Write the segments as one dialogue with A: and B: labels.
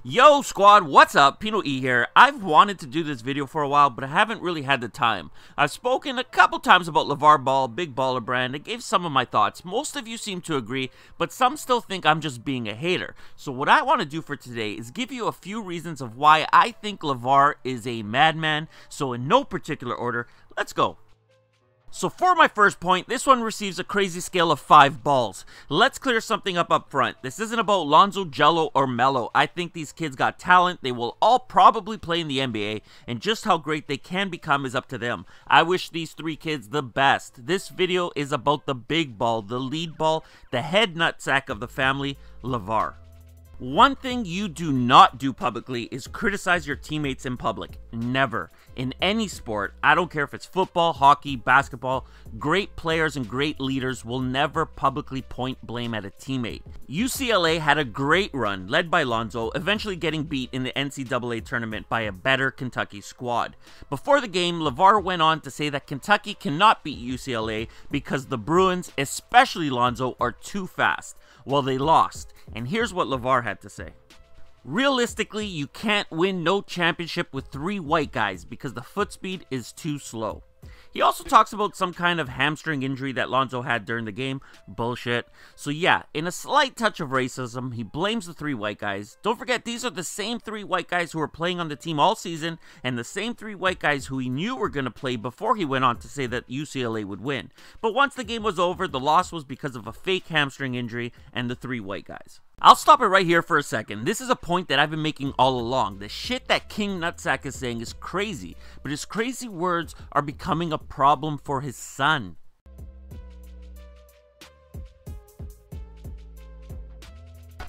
A: Yo squad, what's up? PinoE here. I've wanted to do this video for a while, but I haven't really had the time. I've spoken a couple times about LaVar Ball, big baller brand. I gave some of my thoughts. Most of you seem to agree, but some still think I'm just being a hater. So what I want to do for today is give you a few reasons of why I think LaVar is a madman. So in no particular order, let's go. So for my first point, this one receives a crazy scale of 5 balls. Let's clear something up front. This isn't about Lonzo, Jello, or Melo. I think these kids got talent. They will all probably play in the NBA, and just how great they can become is up to them. I wish these 3 kids the best. This video is about the big ball, the lead ball, the head nutsack of the family, LaVar. One thing you do not do publicly is criticize your teammates in public. Never. In any sport, I don't care if it's football, hockey, basketball, great players and great leaders will never publicly point blame at a teammate. UCLA had a great run, led by Lonzo, eventually getting beat in the NCAA tournament by a better Kentucky squad. Before the game, LaVar went on to say that Kentucky cannot beat UCLA because the Bruins, especially Lonzo, are too fast. Well, they lost. And here's what LaVar had to say. Realistically, you can't win no championship with 3 white guys because the foot speed is too slow. He also talks about some kind of hamstring injury that Lonzo had during the game. Bullshit. So yeah, in a slight touch of racism, he blames the 3 white guys. Don't forget, these are the same 3 white guys who were playing on the team all season, and the same 3 white guys who he knew were going to play before he went on to say that UCLA would win. But once the game was over, the loss was because of a fake hamstring injury and the 3 white guys. I'll stop it right here for a second. This is a point that I've been making all along. The shit that King Nutsack is saying is crazy, but his crazy words are becoming a problem for his son.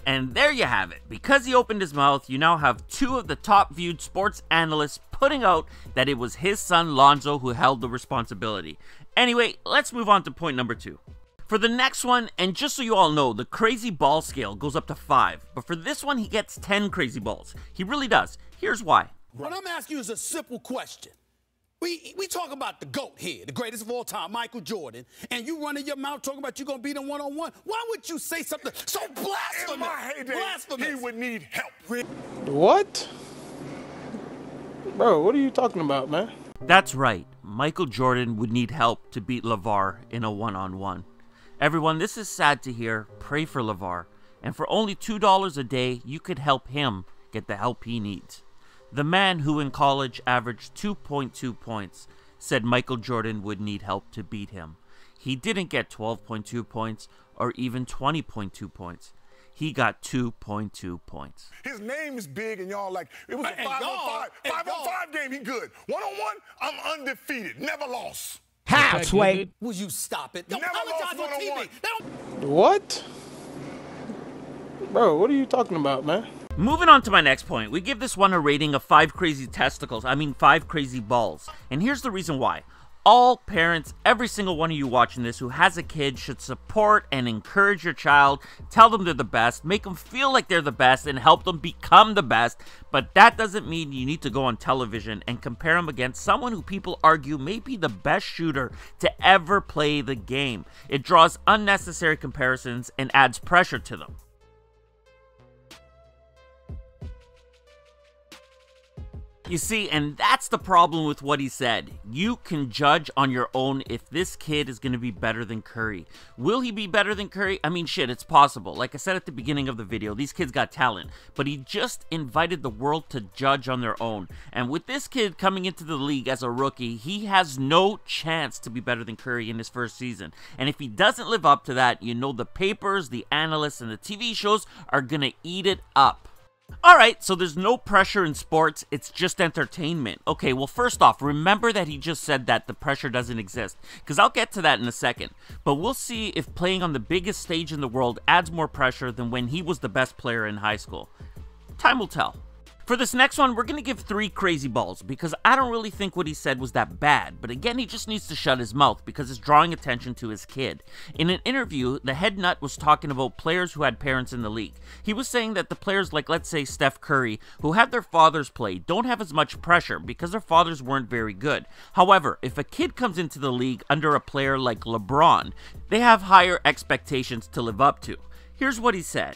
A: And there you have it. Because he opened his mouth, you now have 2 of the top viewed sports analysts putting out that it was his son Lonzo who held the responsibility. Anyway, let's move on to point number 2. For the next one, and just so you all know, the crazy ball scale goes up to 5. But for this one, he gets 10 crazy balls. He really does. Here's why.
B: What I'm asking you is a simple question. We talk about the GOAT here, the greatest of all time, Michael Jordan, and you running your mouth talking about you going to beat him one-on-one. Why would you say something so blasphemous?
C: In my heyday,
B: blasphemous.
C: He would need help.
D: What? Bro, what are you talking about, man?
A: That's right. Michael Jordan would need help to beat LaVar in a one-on-one. Everyone, this is sad to hear. Pray for LaVar. And for only $2 a day, you could help him get the help he needs. The man who in college averaged 2.2 points said Michael Jordan would need help to beat him. He didn't get 12.2 points or even 20.2 points. He got 2.2 points.
C: His name is big, and y'all like, it was a 5-on-5 game, he good. One-on-one, I'm undefeated, never lost.
B: How, Sway? Will you stop it? Don't
C: Never
B: apologize
C: lost
B: on TV.
C: one-on-one.
D: What? Bro, what are you talking about, man?
A: Moving on to my next point, we give this one a rating of 5 crazy testicles, 5 crazy balls. And here's the reason why. All parents, every single one of you watching this who has a kid should support and encourage your child, tell them they're the best, make them feel like they're the best, and help them become the best. But that doesn't mean you need to go on television and compare them against someone who people argue may be the best shooter to ever play the game. It draws unnecessary comparisons and adds pressure to them. You see, and that's the problem with what he said. You can judge on your own if this kid is going to be better than Curry. Will he be better than Curry? I mean, shit, it's possible. Like I said at the beginning of the video, these kids got talent. But he just invited the world to judge on their own. And with this kid coming into the league as a rookie, he has no chance to be better than Curry in his first season. And if he doesn't live up to that, you know the papers, the analysts, and the TV shows are going to eat it up. Alright, so there's no pressure in sports, it's just entertainment. Okay, well first off, remember that he just said that the pressure doesn't exist, because I'll get to that in a second. But we'll see if playing on the biggest stage in the world adds more pressure than when he was the best player in high school. Time will tell. For this next one, we're going to give 3 crazy balls because I don't really think what he said was that bad, but again, he just needs to shut his mouth because it's drawing attention to his kid. In an interview, the head nut was talking about players who had parents in the league. He was saying that the players like, let's say, Steph Curry, who had their fathers play, don't have as much pressure because their fathers weren't very good. However, if a kid comes into the league under a player like LeBron, they have higher expectations to live up to. Here's what he said.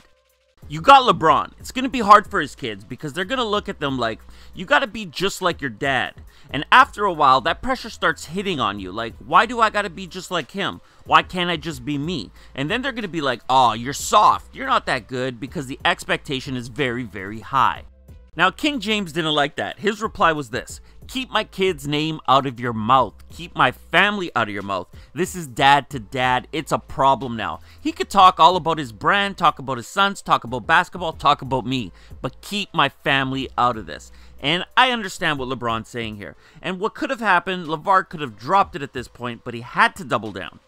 A: You got LeBron. It's going to be hard for his kids because they're going to look at them like, you got to be just like your dad. And after a while, that pressure starts hitting on you. Like, why do I got to be just like him? Why can't I just be me? And then they're going to be like, oh, you're soft. You're not that good, because the expectation is very, very high. Now, King James didn't like that. His reply was this: keep my kid's name out of your mouth. Keep my family out of your mouth. This is dad to dad. It's a problem now. He could talk all about his brand, talk about his sons, talk about basketball, talk about me, but keep my family out of this. And I understand what LeBron's saying here. And what could have happened, LaVar could have dropped it at this point, but he had to double down.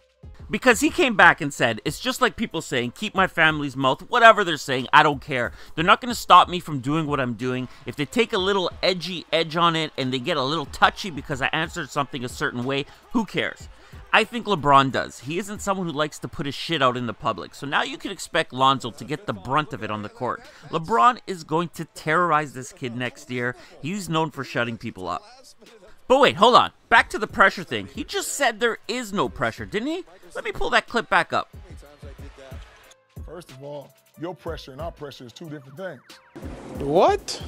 A: Because he came back and said, it's just like people saying, keep my family's mouth, whatever they're saying, I don't care. They're not going to stop me from doing what I'm doing. If they take a little edgy edge on it and they get a little touchy because I answered something a certain way, who cares? I think LeBron does. He isn't someone who likes to put his shit out in the public. So now you can expect Lonzo to get the brunt of it on the court. LeBron is going to terrorize this kid next year. He's known for shutting people up. But wait, hold on. Back to the pressure thing. He just said there is no pressure, didn't he? Let me pull that clip back up.
C: First of all, your pressure and our pressure is two different things.
D: What?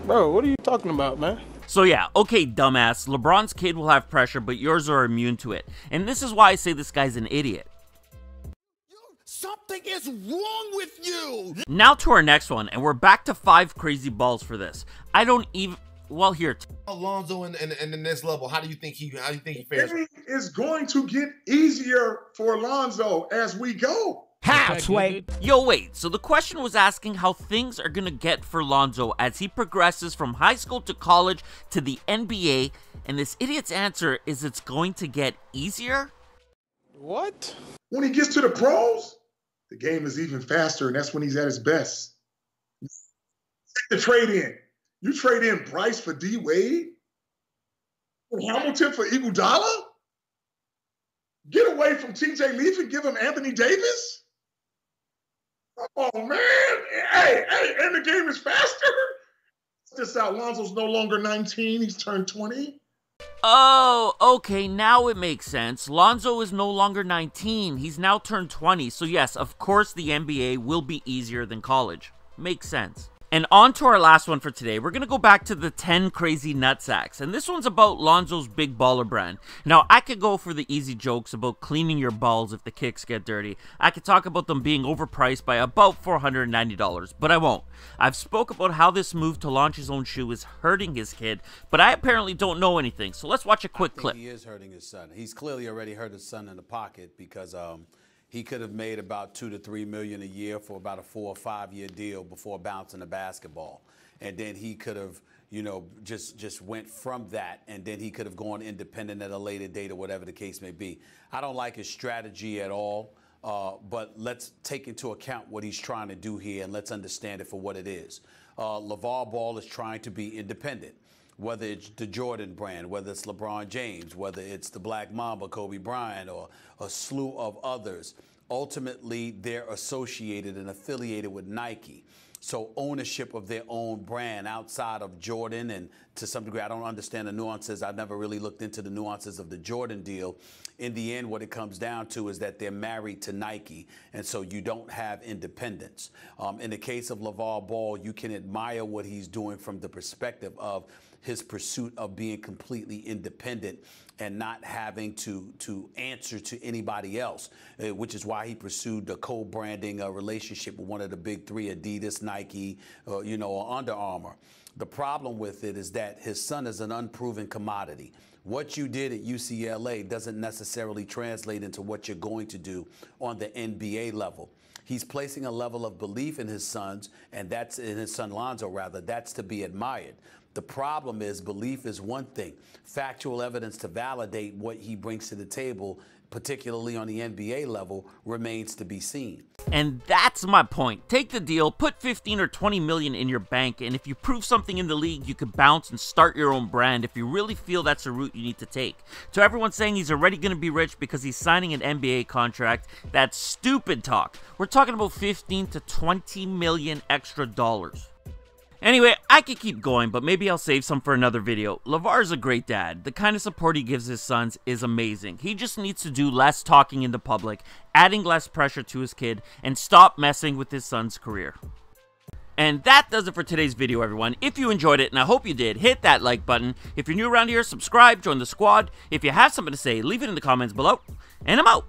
D: Bro, what are you talking about, man?
A: So yeah, okay, dumbass. LeBron's kid will have pressure, but yours are immune to it. And this is why I say this guy's an idiot.
B: Something is wrong with you.
A: Now to our next one, and we're back to 5 crazy balls for this. I don't even... Well, here.
E: Alonzo in the next level. How do you think he fares?
C: It is going to get easier for Alonzo as we go.
F: How, Sway?
A: Yo, wait. So the question was asking how things are going to get for Lonzo as he progresses from high school to college to the NBA. And this idiot's answer is it's going to get easier?
D: What?
C: When he gets to the pros, the game is even faster, and that's when he's at his best. Take the trade in. You trade in Bryce for D. Wade? Hamilton for Iguodala? Get away from TJ Leaf and give him Anthony Davis? Oh, man. Hey, and the game is faster? This out, Lonzo's no longer 19. He's turned 20.
A: Oh, okay, now it makes sense. Lonzo is no longer 19. He's now turned 20. So yes, of course the NBA will be easier than college. Makes sense. And on to our last one for today. We're going to go back to the 10 crazy nutsacks. And this one's about Lonzo's Big Baller brand. Now, I could go for the easy jokes about cleaning your balls if the kicks get dirty. I could talk about them being overpriced by about $490, but I won't. I've spoke about how this move to launch his own shoe is hurting his kid, but I apparently don't know anything. So let's watch a quick clip.
B: He is hurting his son. He's clearly already hurt his son in the pocket because he could have made about $2 to $3 million a year for about a 4 or 5 year deal before bouncing the basketball, and then he could have, you know, just went from that, and then he could have gone independent at a later date or whatever the case may be. I don't like his strategy at all, but let's take into account what he's trying to do here, and let's understand it for what it is. LaVar Ball is trying to be independent. Whether it's the Jordan brand, whether it's LeBron James, whether it's the Black Mamba, Kobe Bryant, or a slew of others, ultimately they're associated and affiliated with Nike. So ownership of their own brand outside of Jordan, and to some degree, I don't understand the nuances. I've never really looked into the nuances of the Jordan deal. In the end, what it comes down to is that they're married to Nike, and so you don't have independence. In the case of LaVar Ball, you can admire what he's doing from the perspective of his pursuit of being completely independent and not having to answer to anybody else, which is why he pursued the co-branding relationship with one of the big three, Adidas, Nike, or Under Armour. The problem with it is that his son is an unproven commodity. What you did at UCLA doesn't necessarily translate into what you're going to do on the NBA level. He's placing a level of belief in his sons, and that's in his son Lonzo, rather. That's to be admired. The problem is belief is one thing. Factual evidence to validate what he brings to the table, particularly on the NBA level, remains to be seen.
A: And that's my point. Take the deal, put 15 or 20 million in your bank, and if you prove something in the league, you could bounce and start your own brand if you really feel that's a route you need to take. To everyone saying he's already going to be rich because he's signing an NBA contract, that's stupid talk. We're talking about 15 to 20 million extra dollars. Anyway, I could keep going, but maybe I'll save some for another video. LaVar's a great dad. The kind of support he gives his sons is amazing. He just needs to do less talking in the public, adding less pressure to his kid, and stop messing with his son's career. And that does it for today's video, everyone. If you enjoyed it, and I hope you did, hit that like button. If you're new around here, subscribe, join the squad. If you have something to say, leave it in the comments below. And I'm out.